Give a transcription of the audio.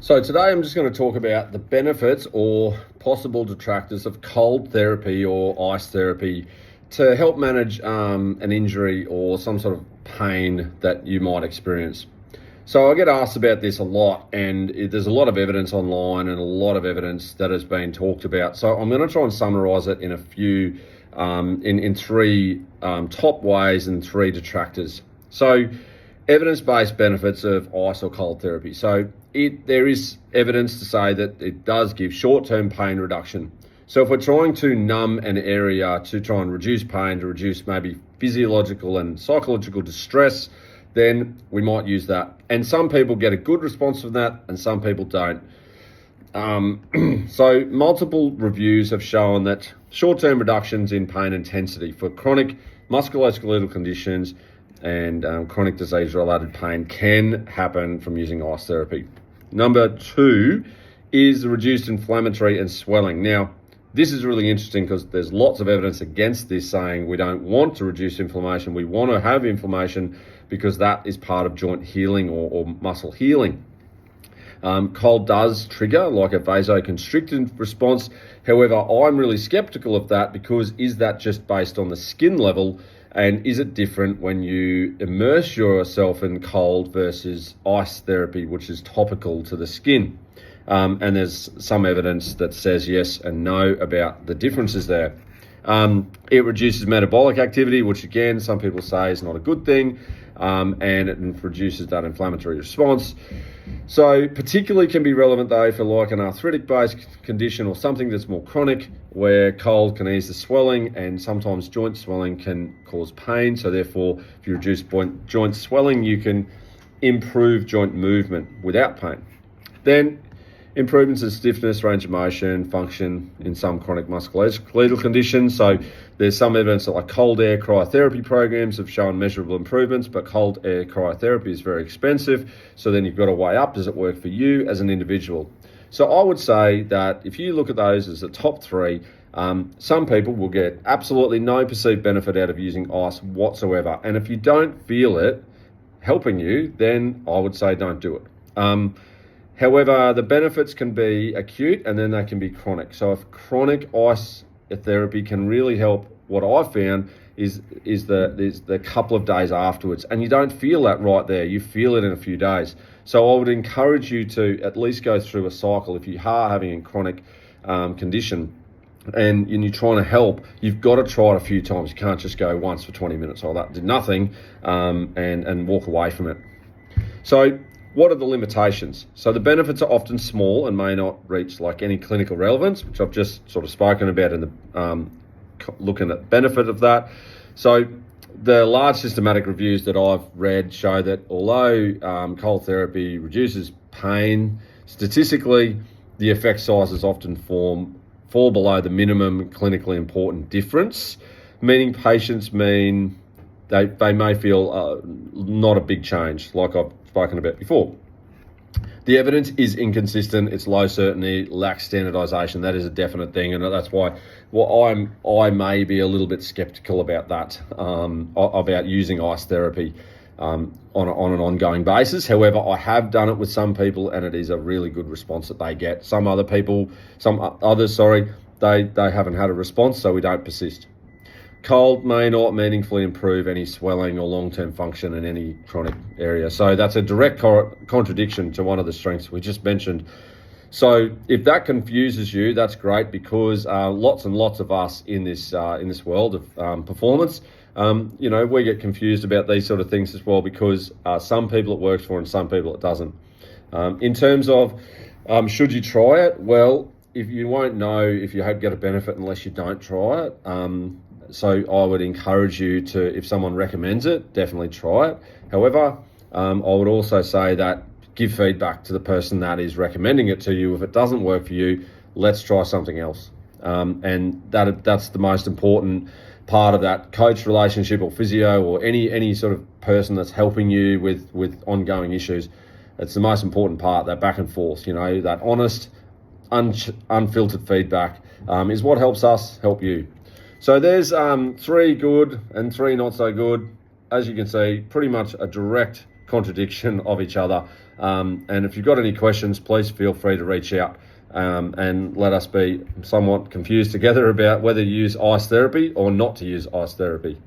So today I'm just going to talk about the benefits or possible detractors of cold therapy or ice therapy to help manage an injury or some sort of pain that you might experience. So I get asked about this a lot, and there's a lot of evidence online and a lot of evidence that has been talked about. So I'm going to try and summarize it in a few, in three top ways and three detractors. So evidence-based benefits of ice or cold therapy. So there is evidence to say that it does give short-term pain reduction. So if we're trying to numb an area to try and reduce pain, to reduce maybe physiological and psychological distress, then we might use that. And some people get a good response from that and some people don't. So multiple reviews have shown that short-term reductions in pain intensity for chronic musculoskeletal conditions and chronic disease-related pain can happen from using ice therapy. Number two is the reduced inflammatory and swelling. Now, this is really interesting because there's lots of evidence against this, saying we don't want to reduce inflammation. We want to have inflammation because that is part of joint healing or muscle healing. Cold does trigger like a vasoconstrictive response. However, I'm really skeptical of that because is that just based on the skin level? And is it different when you immerse yourself in cold versus ice therapy, which is topical to the skin? And there's some evidence that says yes and no about the differences there. It reduces metabolic activity, which again, some people say is not a good thing, and it reduces that inflammatory response. So particularly can be relevant though for like an arthritic-based condition or something that's more chronic, where cold can ease the swelling, and sometimes joint swelling can cause pain. So therefore, if you reduce joint swelling, you can improve joint movement without pain. Then improvements in stiffness, range of motion, function in some chronic musculoskeletal conditions. So there's some evidence that like cold air cryotherapy programs have shown measurable improvements, but cold air cryotherapy is very expensive. So then you've got to weigh up, does it work for you as an individual? So I would say that if you look at those as the top three, some people will get absolutely no perceived benefit out of using ice whatsoever. And if you don't feel it helping you, then I would say don't do it. However, the benefits can be acute and then they can be chronic. So if chronic ice therapy can really help, what I've found is the couple of days afterwards. And you don't feel that right there. You feel it in a few days. So I would encourage you to at least go through a cycle. If you are having a chronic condition and you're trying to help, you've got to try it a few times. You can't just go once for 20 minutes, oh, that did nothing, and walk away from it. So what are the limitations? So the benefits are often small and may not reach like any clinical relevance, which I've just sort of spoken about in the looking at benefit of that. So the large systematic reviews that I've read show that although cold therapy reduces pain, statistically, the effect sizes often fall below the minimum clinically important difference, meaning patients they may feel not a big change, like I've spoken about before. The evidence is inconsistent, it's low certainty, lacks standardization. That is a definite thing, and that's why I may be a little bit skeptical about that, about using ice therapy on an ongoing basis. However, I have done it with some people, and it is a really good response that they get. Some others, they haven't had a response, so we don't persist. Cold may not meaningfully improve any swelling or long-term function in any chronic area. So that's a direct contradiction to one of the strengths we just mentioned. So if that confuses you, that's great, because lots and lots of us in this world of performance, we get confused about these sort of things as well, because some people it works for and some people it doesn't. In terms of should you try it? Well, if you won't know if you get a benefit unless you don't try it. So I would encourage you to, if someone recommends it, definitely try it. However, I would also say that give feedback to the person that is recommending it to you. If it doesn't work for you, let's try something else. And that's the most important part of that coach relationship or physio or any sort of person that's helping you with ongoing issues. It's the most important part, that back and forth, that honest, unfiltered feedback is what helps us help you. So there's 3 good and 3 not so good. As you can see, pretty much a direct contradiction of each other. And if you've got any questions, please feel free to reach out and let us be somewhat confused together about whether to use ice therapy or not to use ice therapy.